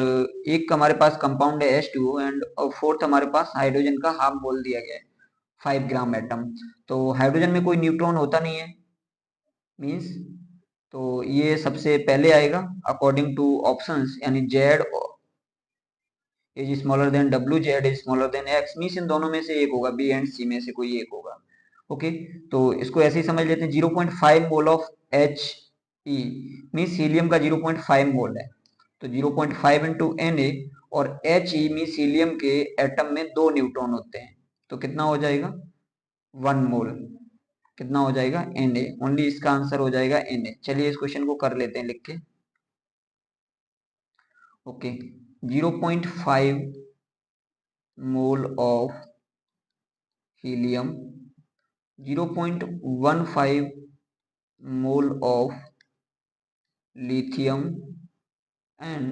एक हमारे पास कंपाउंड है H2O एंड फोर्थ हमारे पास हाइड्रोजन का हाफ मोल दिया गया है 5 ग्राम एटम। तो हाइड्रोजन में कोई न्यूट्रॉन होता नहीं है मींस, तो ये सबसे पहले आएगा अकॉर्डिंग टू ऑप्शंस, यानी Z is smaller than W, Z is smaller than X, means इन दोनों में से एक होगा, बी एंड सी में से कोई एक होगा। ओके, तो इसको ऐसे ही समझ लेते हैं 0.5 mole of H E means helium का 0.5 मोल है, तो 0.5 इंटू एन ए, और एच ई मीन्स हीलियम के एटम में 2 न्यूट्रॉन होते हैं, तो कितना हो जाएगा 1 मोल, कितना हो जाएगा एन ए, ओनली इसका आंसर हो जाएगा एन ए। चलिए इस क्वेश्चन को कर लेते हैं लिख के। Okay, 0.5 mole of helium, 0.15 mole of lithium and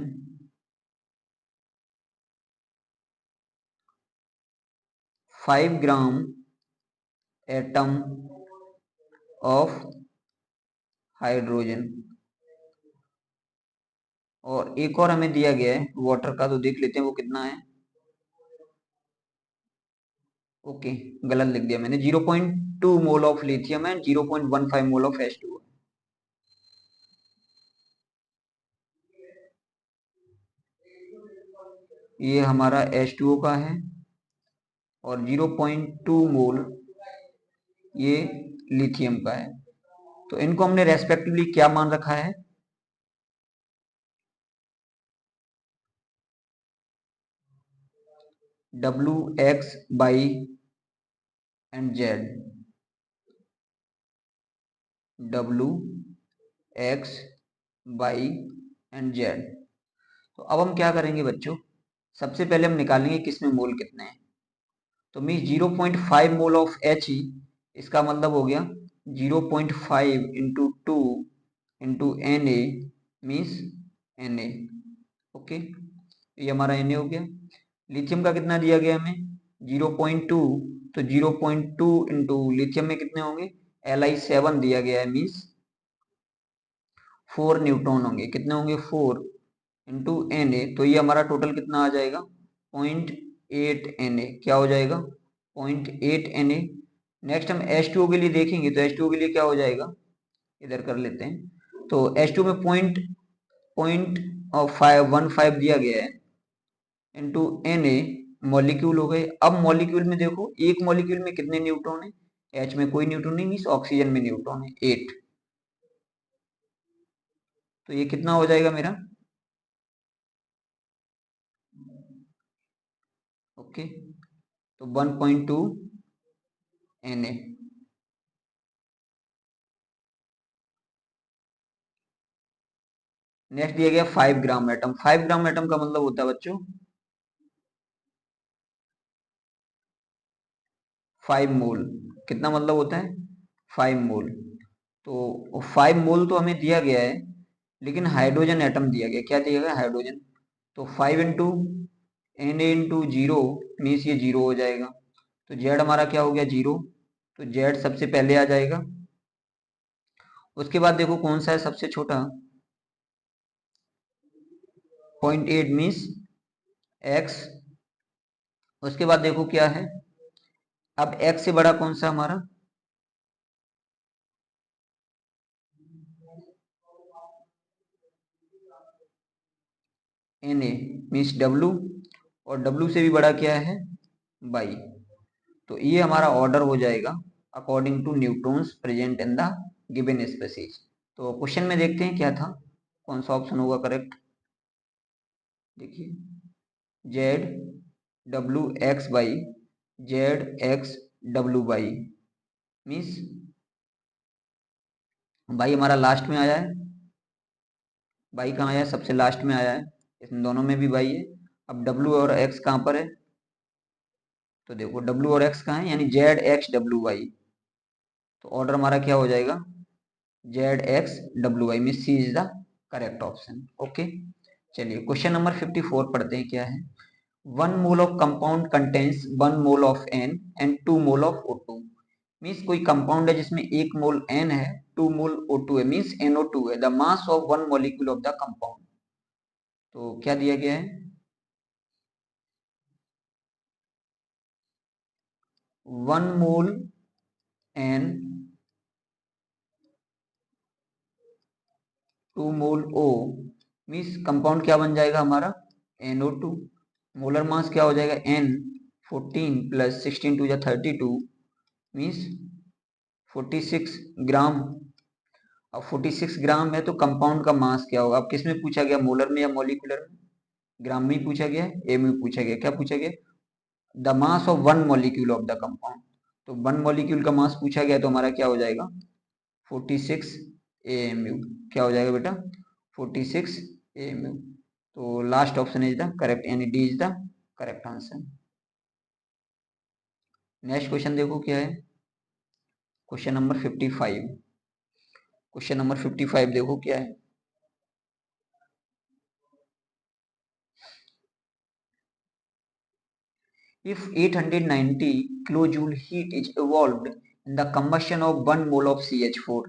5 gram atom of hydrogen. और एक और हमें दिया गया है वाटर का, तो देख लेते हैं वो कितना है। ओके, गलत लिख दिया मैंने, 0.2 mole of lithium and 0.15 mole of H2O। ये हमारा H2O का है, और 0.2 मोल ये लिथियम का है। तो इनको हमने रेस्पेक्टिवली क्या मान रखा है, W x by and Z, W x by and Z. तो अब हम क्या करेंगे बच्चों, सबसे पहले हम निकालेंगे किसमें मोल कितने हैं। तो mean 0.5 mole of H E, इसका मतलब हो गया 0.5 into 2 into N A means N A. Okay, ये हमारा एन ए हो गया। लिथियम का कितना दिया गया हमें 0.2, तो 0.2 इंटू लिथियम में कितने होंगे Li7 दिया गया है, मीन्स 4 न्यूट्रॉन होंगे, कितने होंगे 4 इंटू एन ए, तो ये हमारा टोटल कितना आ जाएगा 0.8 एन ए, क्या हो जाएगा 0.8 एन ए। नेक्स्ट हम H2O के लिए देखेंगे, तो H2O के लिए क्या हो जाएगा, इधर कर लेते हैं। तो H2 में पॉइंट 515 दिया गया है इंटू एन ए, मॉलिक्यूल हो गए। अब मॉलिक्यूल में देखो, एक मॉलिक्यूल में कितने न्यूट्रॉन है, H में कोई न्यूट्रॉन नहीं, मीन्स ऑक्सीजन में न्यूट्रॉन है 8, तो ये कितना हो जाएगा मेरा, ओके, तो 1.2 एन ए। नेक्स्ट दिया गया 5 ग्राम एटम। 5 ग्राम एटम का मतलब होता है बच्चों 5 मोल, कितना मतलब होता है 5 मोल। तो 5 मोल तो हमें दिया गया है, लेकिन हाइड्रोजन एटम दिया गया, क्या दिया गया हाइड्रोजन, तो 5 into N A into zero means ये जीरो हो जाएगा, तो जेड हमारा क्या हो गया जीरो, तो जेड सबसे पहले आ जाएगा। उसके बाद देखो कौन सा है सबसे छोटा, 0.8 मीन्स एक्स। उसके बाद देखो क्या है, अब एक्स से बड़ा कौन सा हमारा, एन ए मीन्स डब्लू, और डब्लू से भी बड़ा क्या है बाई। तो ये हमारा ऑर्डर हो जाएगा according to neutrons present in the given species. तो क्वेश्चन में देखते हैं क्या था, कौन सा ऑप्शन होगा करेक्ट। देखिए Z W x by Z X W by, means by हमारा लास्ट में आया है, बाई कहाँ आया है सबसे लास्ट में आया है, इन दोनों में भी बाई है। अब डब्ल्यू और एक्स कहाँ पर है, तो देखो डब्ल्यू और एक्स कहाँ है, यानी जेड एक्स डब्ल्यू वाई, तो ऑर्डर हमारा क्या हो जाएगा Z X W Y, mean C is the correct option. Okay, चलिए क्वेश्चन नंबर 54 पढ़ते हैं क्या है। 1 mole of compound contains 1 mole of N and 2 mole of O2, means कोई कंपाउंड है जिसमें 1 मोल एन है 2 मोल O2 है, मीन्स NO2 है। The mass of 1 molecule of the compound, तो क्या दिया गया है, 1 मोल एन 2 मोल ओ, मीन्स कंपाउंड क्या बन जाएगा हमारा, NO2। मोलर मास क्या हो जाएगा, N 14 प्लस 16 टू या 32 मीन्स 46 ग्राम। अब 46 ग्राम है तो कंपाउंड का मास क्या होगा, अब किस में पूछा गया, मोलर में या मॉलिक्यूलर में, ग्राम में ही पूछा गया है, ए में पूछा गया, क्या पूछा गया, the mass of 1 molecule of the compound. तो 1 मॉलिक्यूल का मास पूछा गया तो हमारा क्या हो जाएगा, 46 AMU। क्या हो जाएगा बेटा, 46 AMU। तो last option is the correct, यानी D is the correct answer. Next question देखो क्या है, क्वेश्चन नंबर 55। क्वेश्चन नंबर 55 देखो क्या है, if 890 kilojoule heat is evolved in the combustion of 1 mole of CH4,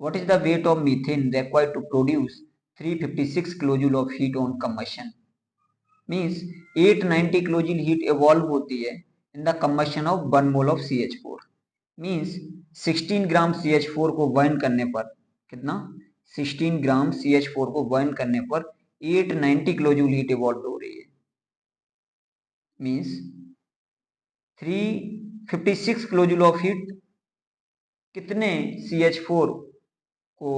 what is the weight of methane required to produce 356 kilojoule of heat on combustion? Means 890 kilojoule heat evolve होती है in the combustion of 1 mole of CH4, means 16 gram CH4 को burn करने पर कितना, 16 ग्राम CH4 को burn करने पर 890 kilojoule heat evolve हो रही है, मीन्स 356 किलोजूल ऑफ हीट कितने CH4 को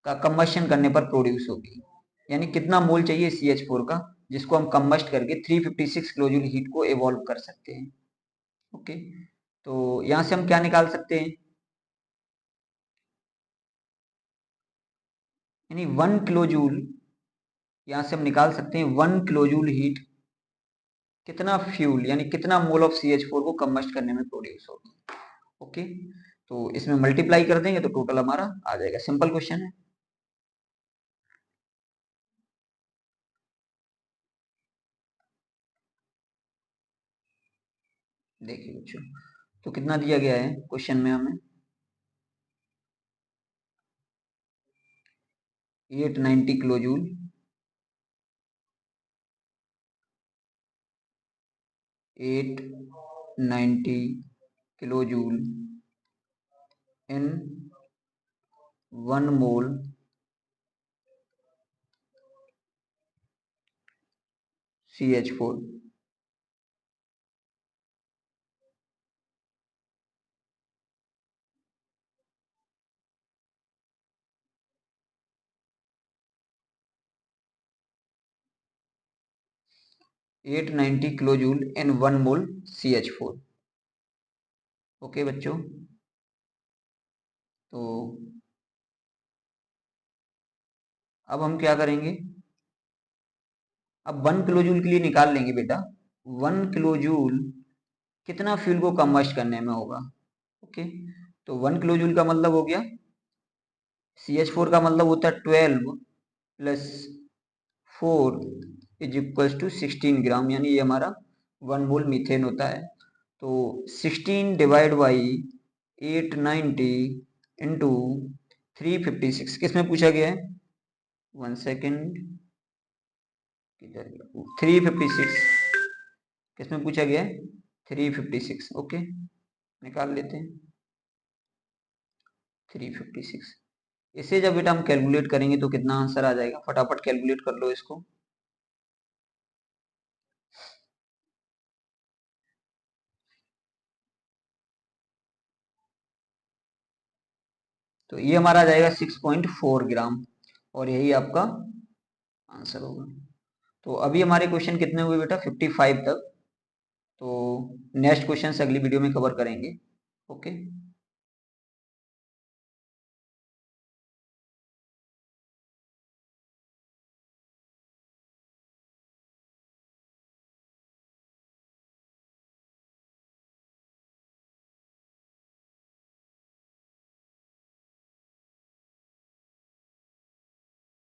का कंबशन करने पर प्रोड्यूस होगी, यानी कितना मोल चाहिए CH4 का जिसको हम कंबस्ट करके 356 किलोजूल हीट को इवॉल्व कर सकते हैं। ओके, तो यहां से हम क्या निकाल सकते हैं, यानी 1 किलोजूल, यहां से हम निकाल सकते हैं 1 किलोजूल हीट कितना फ्यूल यानी कितना मोल ऑफ CH4 को कंबस्ट करने में प्रोड्यूस होगी। ओके, तो इसमें मल्टीप्लाई कर देंगे तो टोटल हमारा आ जाएगा, सिंपल क्वेश्चन है। देखिए बच्चों, तो कितना दिया गया है क्वेश्चन में हमें, 890 किलो जूल, 890 किलो जूल इन 1 मोल CH4। 890 किलो जूल इन 1 मोल CH4। ओके बच्चों, तो अब हम क्या करेंगे, अब 1 किलो जूल के लिए निकाल लेंगे बेटा, 1 किलो जूल कितना फ्यूल को कंबस्ट करने में होगा। ओके, तो 1 किलो जूल का मतलब हो गया, CH4 का मतलब होता है 12 प्लस 4 इज इक्वल्स टू 16 ग्राम, यानी ये हमारा 1 मोल मीथेन होता है। तो 16 डिवाइड बाई 890 इंटू 356, किस में पूछा गया है, 1 सेकेंड, किधर गया, 356 किस में पूछा गया है, 356। ओके, निकाल लेते हैं 356। इसे जब बेटा हम कैलकुलेट करेंगे तो कितना आंसर आ जाएगा, फटाफट कैलकुलेट कर लो इसको। तो ये हमारा आ जाएगा 6.4 ग्राम और यही आपका आंसर होगा। तो अभी हमारे क्वेश्चन कितने हुए बेटा, 55 तक। तो नेक्स्ट क्वेश्चन अगली वीडियो में कवर करेंगे। ओके।